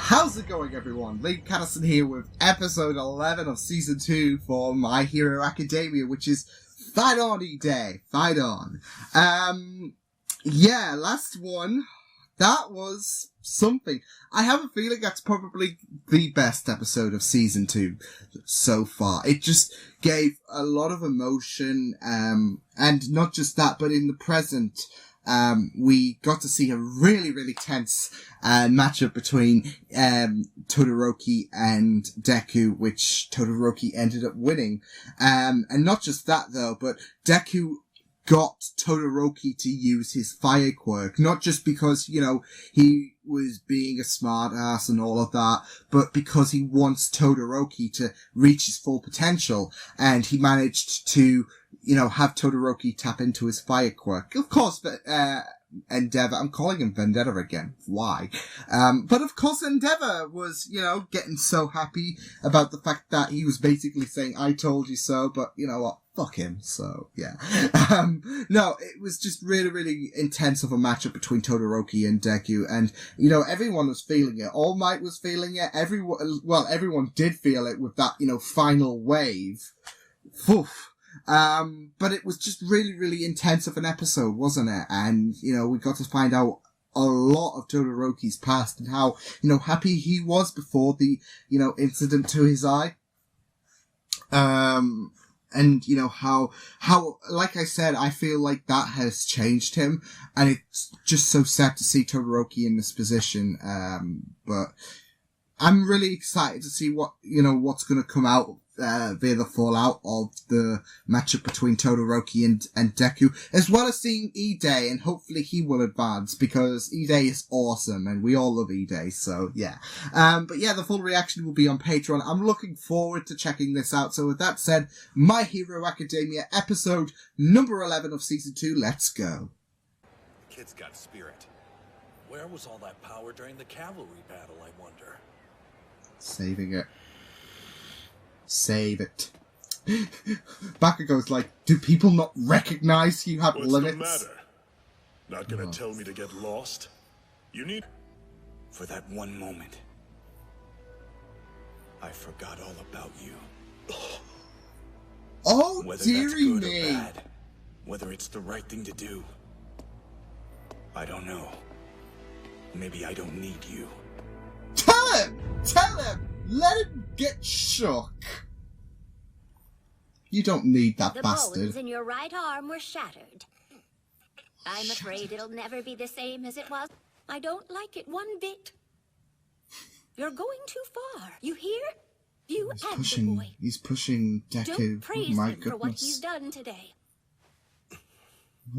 How's it going, everyone? Liam Catterson here with episode 11 of season 2 for My Hero Academia, which is Fight On, Iida. Fight On. Yeah, last one. That was something. I have a feeling that's probably the best episode of season 2 so far. It just gave a lot of emotion, and not just that, but in the present, we got to see a really, really tense matchup between Todoroki and Deku, which Todoroki ended up winning. And not just that, though, but Deku got Todoroki to use his fire quirk, not just because, you know, he was being a smart ass and all of that, but because he wants Todoroki to reach his full potential, and he managed to, you know, have Todoroki tap into his fire quirk. Of course, Endeavor, I'm calling him Vendetta again. Why? But of course Endeavor was, you know, getting so happy about the fact that he was basically saying, I told you so, but you know what? Fuck him. So, yeah. No, it was just really, really intense of a matchup between Todoroki and Deku, and, you know, everyone was feeling it. All Might was feeling it. Everyone did feel it with that, you know, final wave. Oof. But it was just really, really intense of an episode, wasn't it? And, you know, we got to find out a lot of Todoroki's past and how, you know, happy he was before the, you know, incident to his eye. And, you know, how, like I said, I feel like that has changed him, and it's just so sad to see Todoroki in this position. But I'm really excited to see what's going to come out via the fallout of the matchup between Todoroki and Deku, as well as seeing Iida, and hopefully he will advance, because Iida is awesome, and we all love Iida, so yeah. But yeah, the full reaction will be on Patreon. I'm looking forward to checking this out, so with that said, My Hero Academia, episode number 11 of season 2, let's go. The kid's got spirit. Where was all that power during the cavalry battle, I wonder? Saving it. Save it. Bakugo's like, do people not recognize you have limits? What's the matter? Not gonna tell me to get lost? You need... For that one moment, I forgot all about you. Oh, whether dearie that's good me. or bad, whether it's the right thing to do, I don't know. Maybe I don't need you. Tell him! Let him get shook. You don't need that bastard. The bones in your right arm were shattered. I'm afraid it'll never be the same as it was. I don't like it one bit. You're going too far. You hear? You and the boy. He's pushing Deku. Don't praise My him goodness. for what he's done today.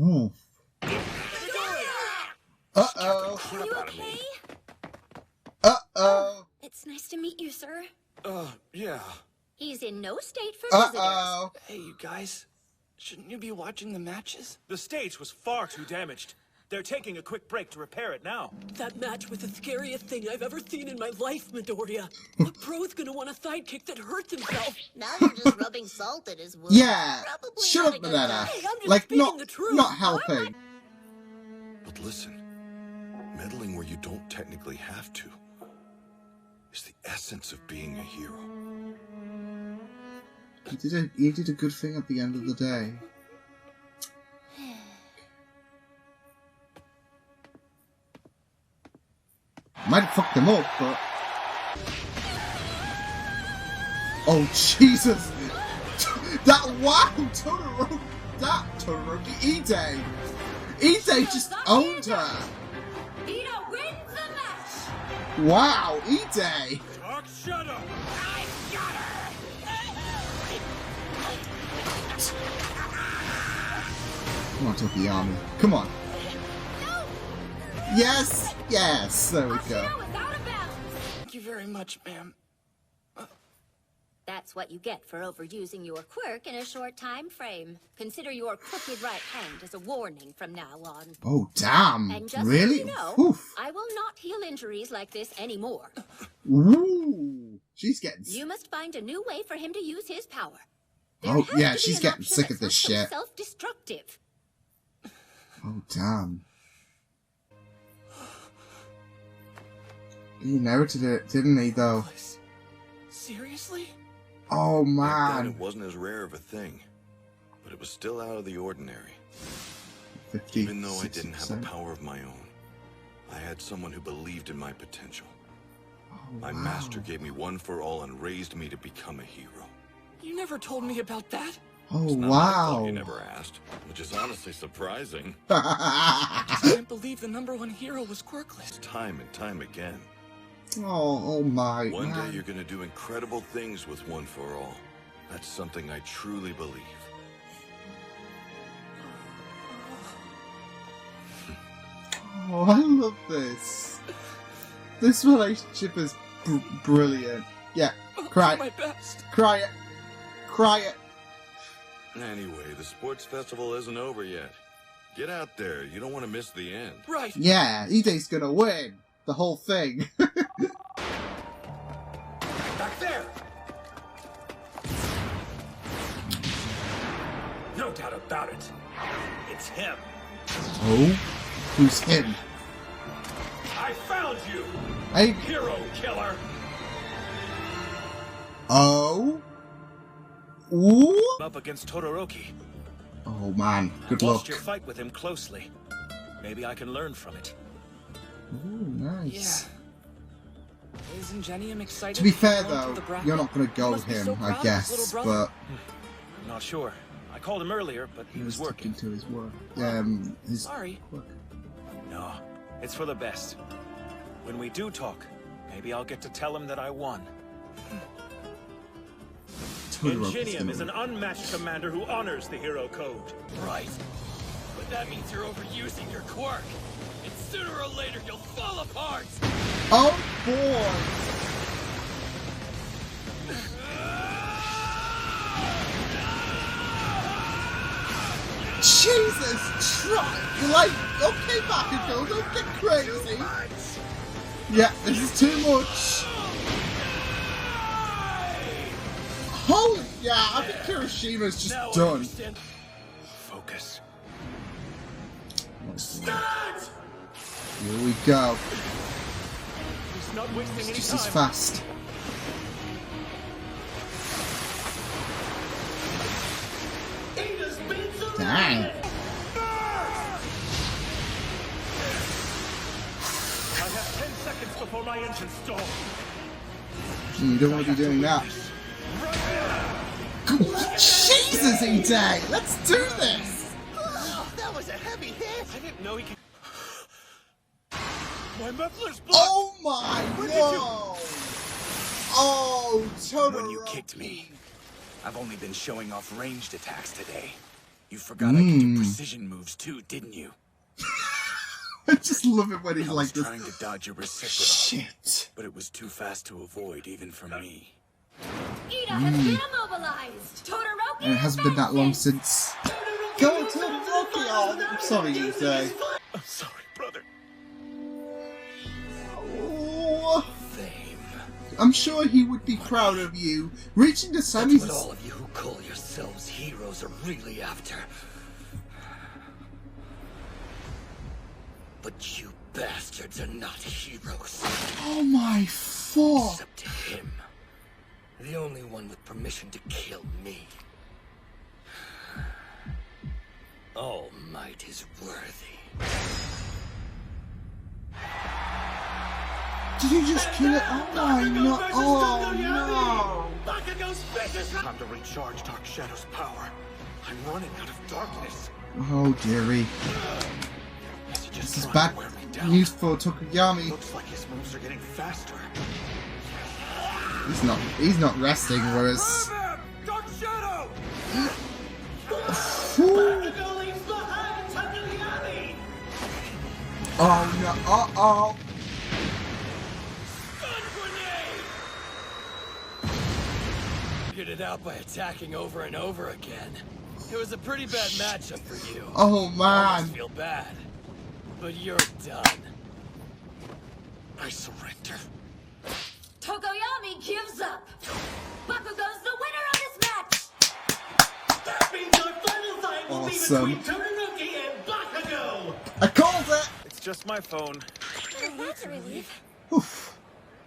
Oh. Uh-oh. Are you okay? Uh-oh. It's nice to meet you, sir. Yeah. He's in no state for Uh-oh. Hey, you guys. Shouldn't you be watching the matches? The stage was far too damaged. They're taking a quick break to repair it now. That match was the scariest thing I've ever seen in my life, Midoriya. The pro's gonna want a sidekick that hurts himself. Now you're just rubbing salt in his wound. Yeah. Probably Shut not up, a good Banana. time. Hey, I'm just Like, speaking the truth. not helping. But listen, meddling where you don't technically have to is the essence of being a hero. He did a good thing at the end of the day. Might have fucked them up, but... Oh, Jesus! Wow! Todoroki, Iida! Iida just owned her! Iida wins the match! Wow, Iida! Dark Shadow! I got her! Come on, Tokiyami. Come on. No! Yes! Yes! There we go. Hashira was out of bounds! Thank you very much, ma'am. That's what you get for overusing your quirk in a short time frame. Consider your crooked right hand as a warning from now on. Oh, damn. And just Really? so you know, Oof. I will not heal injuries like this anymore. Ooh. She's getting... You must find a new way for him to use his power. Oh, There has yeah, to be she's an getting option sick of that's this not so shit. self-destructive. Oh, damn. He inherited it, didn't he, though? Seriously? Oh, Back then, man. it wasn't as rare of a thing, but it was still out of the ordinary. 50, Even though I didn't have a 60%. power of my own, I had someone who believed in my potential. Oh, My wow. master gave me one for all and raised me to become a hero. You never told me about that. Oh, It's not my fault wow. you never asked, which is honestly surprising. I can't believe the #1 hero was quirkless. Time and time again. Oh my. One man. day you're gonna do incredible things with One for All. That's something I truly believe. Oh, I love this. This relationship is brilliant. Yeah, cry. My best. Cry it. Cry it. Anyway, the sports festival isn't over yet. Get out there. You don't want to miss the end. Right. Yeah, Iida's gonna win the whole thing. Back there! No doubt about it. It's him. Oh? Who's him? I found you! Hey. Hero killer! Oh? Ooh? Up against Todoroki. Oh man, good I luck. watched your fight with him closely. Maybe I can learn from it. Ooh, nice. Isn't Genium excited? To be fair to go on though, to the bracket? you're not gonna go with must be him, so I proud of his guess, little brother. but I'm not sure. I called him earlier, but he was working. sticking to his work. His Sorry. work. No, it's for the best. When we do talk, maybe I'll get to tell him that I won. Todoroki's Ingenium gonna is an win. unmatched commander who honors the hero code. Right. But that means you're overusing your quirk. And sooner or later you'll fall apart. Oh boy! Jesus! Like, okay, Bakugo, don't get crazy! Yeah, this is too much! Holy, yeah, I think Kirishima's just Now I done. understand. Focus. Here we go. He's not wasting any Just time. as fast. Dang. I have 10 seconds before my engine stalls. You don't want to be doing that. Jesus, Iida! Let's do this! That was a heavy hit. I didn't know he could. My muffler's blocked. Oh my god! Oh, Todoroki! When you kicked me, I've only been showing off ranged attacks today. You forgot I could do precision moves too, didn't you? I just love it when he's I like was this. trying to dodge a reciprocal, Shit. but it was too fast to avoid even for me. Iida has been immobilized. Todoroki And it hasn't been that long since. Go on, Todoroki! Oh, I'm sorry, Iida. I'm sorry, brother. Oh, Fame. I'm sure he would be proud of you. Reaching the That's semis. what all of you who call yourselves heroes are really after. But you bastards are not heroes. Oh my fuck! Except to him. The only one with permission to kill me. All might is worthy. Did you just kill it? Oh my no! Oh no! Time to recharge Dark Shadow's power. I'm running out of darkness. Oh dearie. This is bad news for Tokuyami. Looks like his moves are getting faster. He's not resting, whereas. Dark Shadow! Ooh. Oh no! Uh-oh! Figured it out by attacking over and over again. It was a pretty bad matchup for you. Oh I man! feel bad. But you're done. I surrender. Tokoyami gives up. Bakugo's the winner of this match. That means our final fight will Awesome. be between Todoroki and Bakugo. I called it! It's just my phone. That's a relief. Oof.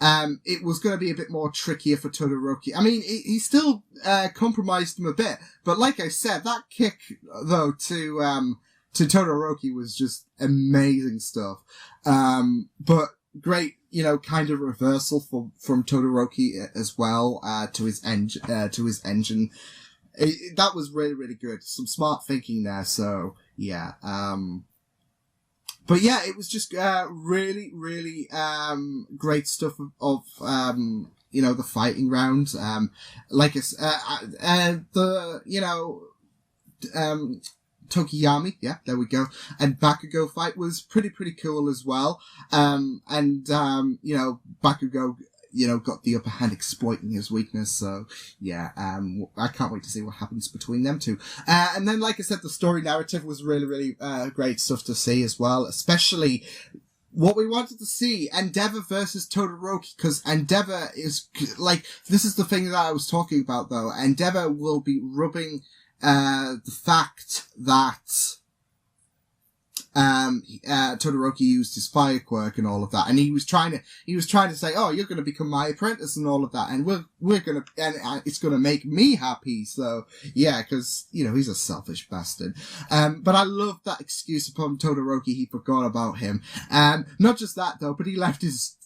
it was going to be a bit more trickier for Todoroki. I mean, he still, compromised him a bit, but like I said, that kick, though, to Todoroki was just amazing stuff. But great, kind of reversal from Todoroki as well, to his engine. That was really, really good. Some smart thinking there, so, yeah. But yeah, it was just, really, really, great stuff of the fighting rounds. Like Tokiyami, yeah, there we go. And Bakugo fight was pretty cool as well. Bakugo, got the upper hand exploiting his weakness. So yeah, I can't wait to see what happens between them two. And then, like I said, the story narrative was really, really, great stuff to see as well, especially what we wanted to see, Endeavor versus Todoroki, because Endeavor is, this is the thing that I was talking about though. Endeavor will be rubbing the fact that Todoroki used his fire quirk and all of that, and he was trying to say, oh, you're going to become my apprentice and all of that, and we're going to, and it's going to make me happy. So yeah, because he's a selfish bastard. But I love that excuse upon Todoroki. He forgot about him. Not just that though, but he left his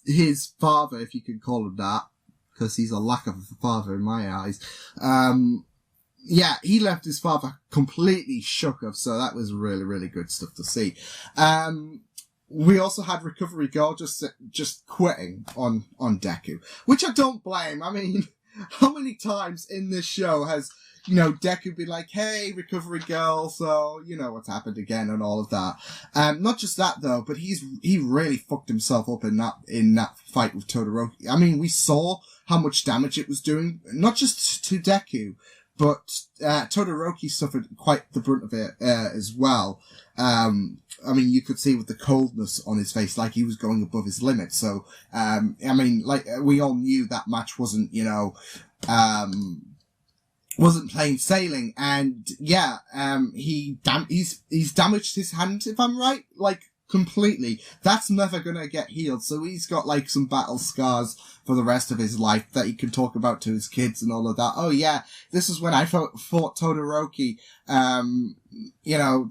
father, if you can call him that, because he's a lack of a father in my eyes. Yeah, he left his father completely shook of, so that was really, really good stuff to see. We also had Recovery Girl just quitting on Deku, which I don't blame. I mean, how many times in this show has, Deku been like, hey, Recovery Girl, so, what's happened again and all of that. Not just that though, but he really fucked himself up in that fight with Todoroki. I mean, we saw how much damage it was doing, not just to Deku, but Todoroki suffered quite the brunt of it as well. I mean, you could see with the coldness on his face, like he was going above his limit. So, I mean, like we all knew that match wasn't, wasn't plain sailing. And yeah, he's damaged his hand, if I'm right, completely. That's never gonna get healed. So he's got some battle scars for the rest of his life that he can talk about to his kids and all of that. Oh yeah, this is when I fought Todoroki, the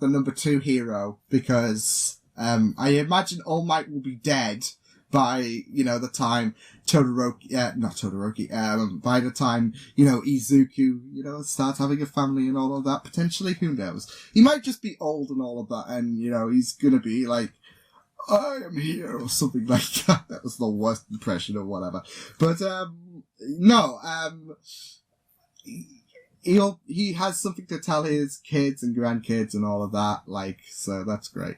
number 2 hero, because, I imagine All Might will be dead by, the time by the time, Izuku, starts having a family and all of that, potentially, who knows? He might just be old and all of that, and, he's gonna be like, I am here, or something like that. That was the worst impression or whatever. But, he has something to tell his kids and grandkids and all of that, so that's great.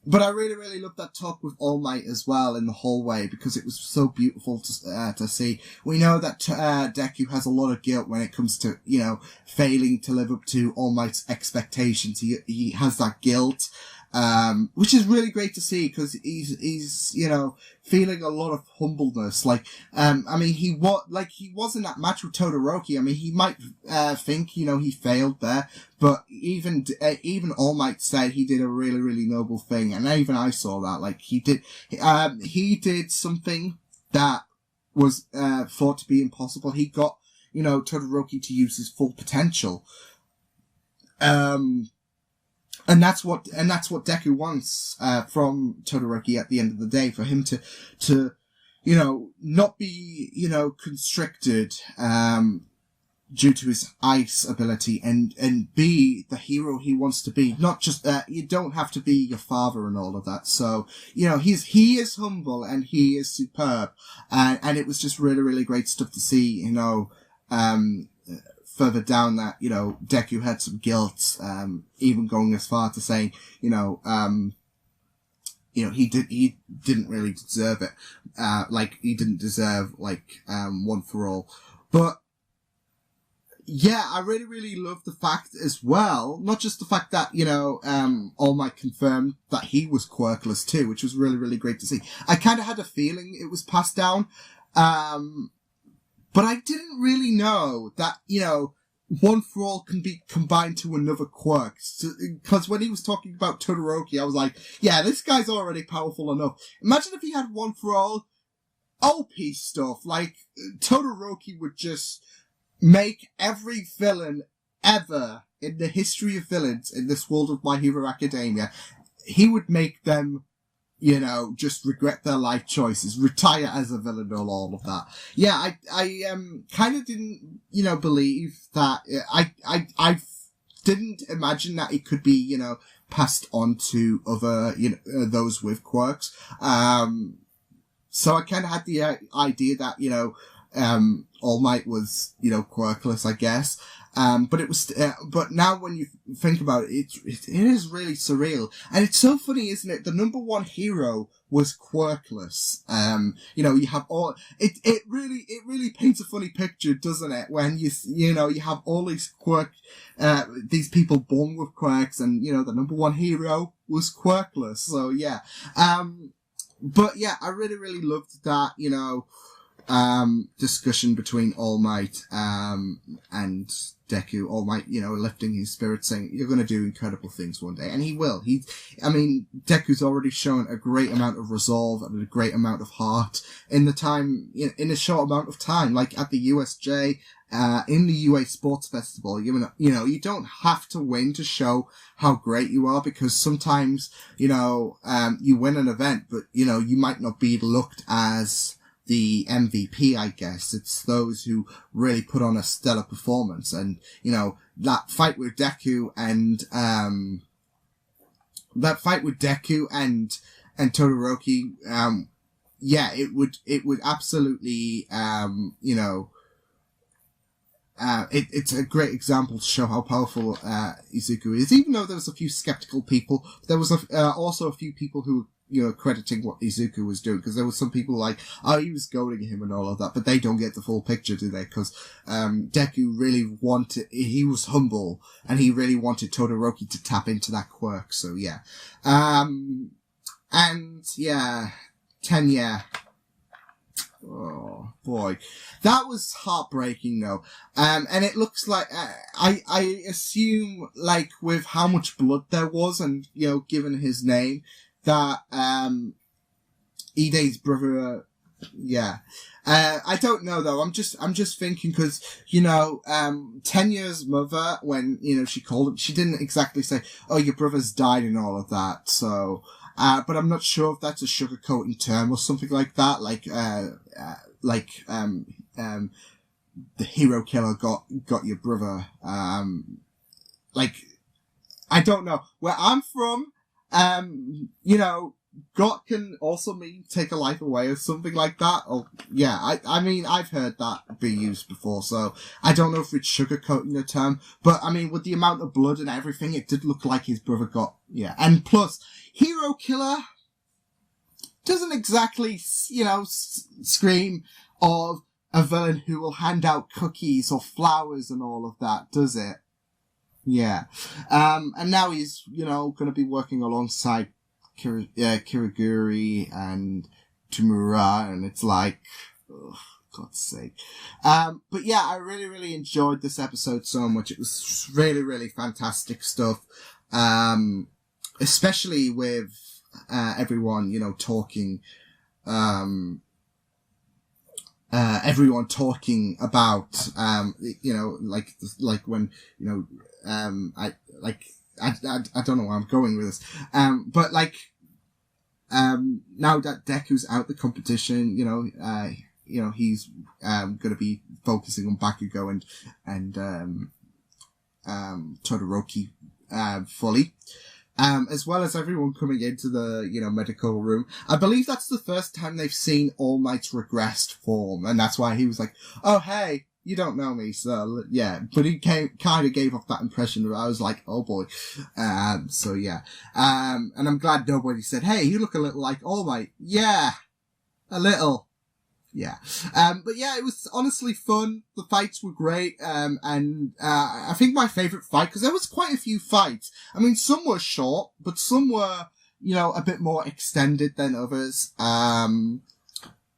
But I really, really loved that talk with All Might as well in the hallway, because it was so beautiful to see. We know that Deku has a lot of guilt when it comes to, failing to live up to All Might's expectations. He has that guilt, which is really great to see, because he's, feeling a lot of humbleness. I mean, he was in that match with Todoroki. I mean, he might, think, he failed there, but even All Might said he did a really, really noble thing. And even I saw that, he did something that was, thought to be impossible. He got, Todoroki to use his full potential. And that's what Deku wants, from Todoroki at the end of the day, for him to, not be, constricted, due to his ice ability and be the hero he wants to be. Not just, you don't have to be your father and all of that. So, he is humble and he is superb. And it was just really, really great stuff to see, further down that, Deku had some guilt, even going as far to saying, he didn't really deserve it. He didn't deserve, One for All. But, yeah, I really, really love the fact as well, not just the fact that, All Might confirmed that he was quirkless too, which was really, really great to see. I kind of had a feeling it was passed down, but I didn't really know that, One for All can be combined to another quirk. Because when he was talking about Todoroki, I was like, yeah, this guy's already powerful enough. Imagine if he had One for All, OP stuff. Like, Todoroki would just make every villain ever in the history of villains in this world of My Hero Academia, he would make them, you know, just regret their life choices, retire as a villain and all of that. Yeah, I kind of didn't, you know, believe that, I didn't imagine that it could be, you know, passed on to other, you know, those with quirks. So I kind of had the idea that, you know, All Might was, you know, quirkless, I guess. But it was, but now when you think about it, it is really surreal. And it's so funny, isn't it? The number one hero was quirkless. You know, you have all, it really paints a funny picture, doesn't it? When you know, you have all these these people born with quirks, and, you know, the number one hero was quirkless. So yeah. But yeah, I really loved that, you know, discussion between All Might, and Deku. All Might, you know, lifting his spirit, saying, you're going to do incredible things one day. And he will. I mean, Deku's already shown a great amount of resolve and a great amount of heart in in a short amount of time. Like at the USJ, in the UA Sports Festival, you know, you don't have to win to show how great you are, because sometimes, you know, you win an event, but, you know, you might not be looked as the MVP, I guess. It's those who really put on a stellar performance. And, you know, that fight with Deku and Todoroki, yeah, it would absolutely, you know, it's a great example to show how powerful, Izuku is. Even though there was a few skeptical people, there was also a few people who, you know, crediting what Izuku was doing, because there were some people like, oh, he was goading him and all of that, but they don't get the full picture, do they? Because, Deku really he was humble, and he really wanted Todoroki to tap into that quirk, so yeah. And, yeah, Tenya. Oh, boy. That was heartbreaking, though. And it looks like, I assume, like, with how much blood there was, and, you know, given his name, that, Iida's brother, yeah. I don't know though, I'm just thinking, cause, you know, Tenya's mother, when, you know, she called him, she didn't exactly say, oh, your brother's died and all of that, so, but I'm not sure if that's a sugarcoating term or something like that, the hero killer got your brother, I don't know. Where I'm from, you know, God can also mean take a life away or something like that. Or, yeah, I mean, I've heard that be used before, so I don't know if it's sugarcoating the term, but I mean, with the amount of blood and everything, it did look like his brother got, yeah. And plus, hero killer doesn't exactly, you know, scream of a villain who will hand out cookies or flowers and all of that, does it? Yeah. And now he's, you know, going to be working alongside Kiriguri and Tamura, and it's like, oh, God's sake. But yeah, I really enjoyed this episode so much. It was really fantastic stuff. Especially with, everyone, you know, talking, everyone talking about, you know, like when, you know, I don't know where I'm going with this. But like, now that Deku's out the competition, you know, he's, gonna be focusing on Bakugo and Todoroki, fully. As well as everyone coming into the, you know, medical room. I believe that's the first time they've seen All Might's regressed form, and that's why he was like, oh, hey, you don't know me, so, yeah. But he kind of gave off that impression where I was like, oh boy. So yeah. And I'm glad nobody said, hey, you look a little like All Might. Yeah. A little. Yeah. But yeah, it was honestly fun. The fights were great. And I think my favorite fight, because there was quite a few fights. I mean, some were short, but some were, you know, a bit more extended than others.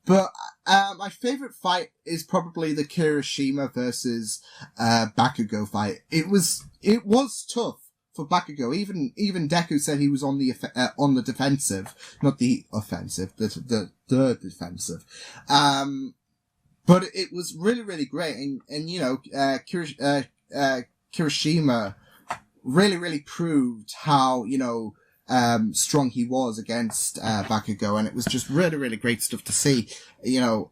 But my favorite fight is probably the Kirishima versus Bakugo fight. It was tough for Bakugo. Even Deku said he was on the defensive, not the offensive, the defensive. But it was really, really great. And you know, Kirishima really, really proved how, you know, strong he was against Bakugo, and it was just really, really great stuff to see. You know,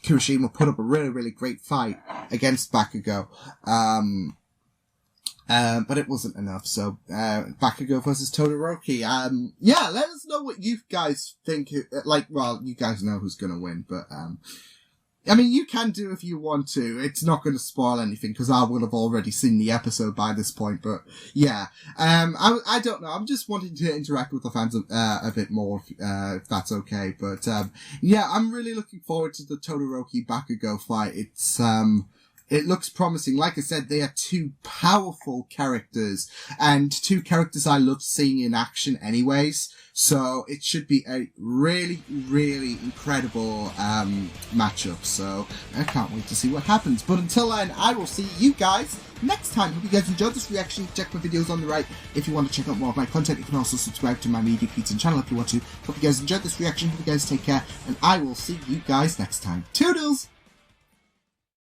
Kirishima put up a really, really great fight against Bakugo. But it wasn't enough, so Bakugo versus Todoroki. Yeah, let us know what you guys think. Like, well, you guys know who's gonna win, but I mean, you can do if you want to. It's not going to spoil anything, because I would have already seen the episode by this point, but yeah. I don't know. I'm just wanting to interact with the fans a bit more, if that's okay. But, yeah, I'm really looking forward to the Todoroki Bakugo fight. It looks promising. Like I said, they are two powerful characters, and two characters I love seeing in action anyways. So it should be a really, really incredible matchup. So I can't wait to see what happens. But until then, I will see you guys next time. Hope you guys enjoyed this reaction. Check my videos on the right if you want to check out more of my content. You can also subscribe to my Media Pizza channel if you want to. Hope you guys enjoyed this reaction. Hope you guys take care, and I will see you guys next time. Toodles!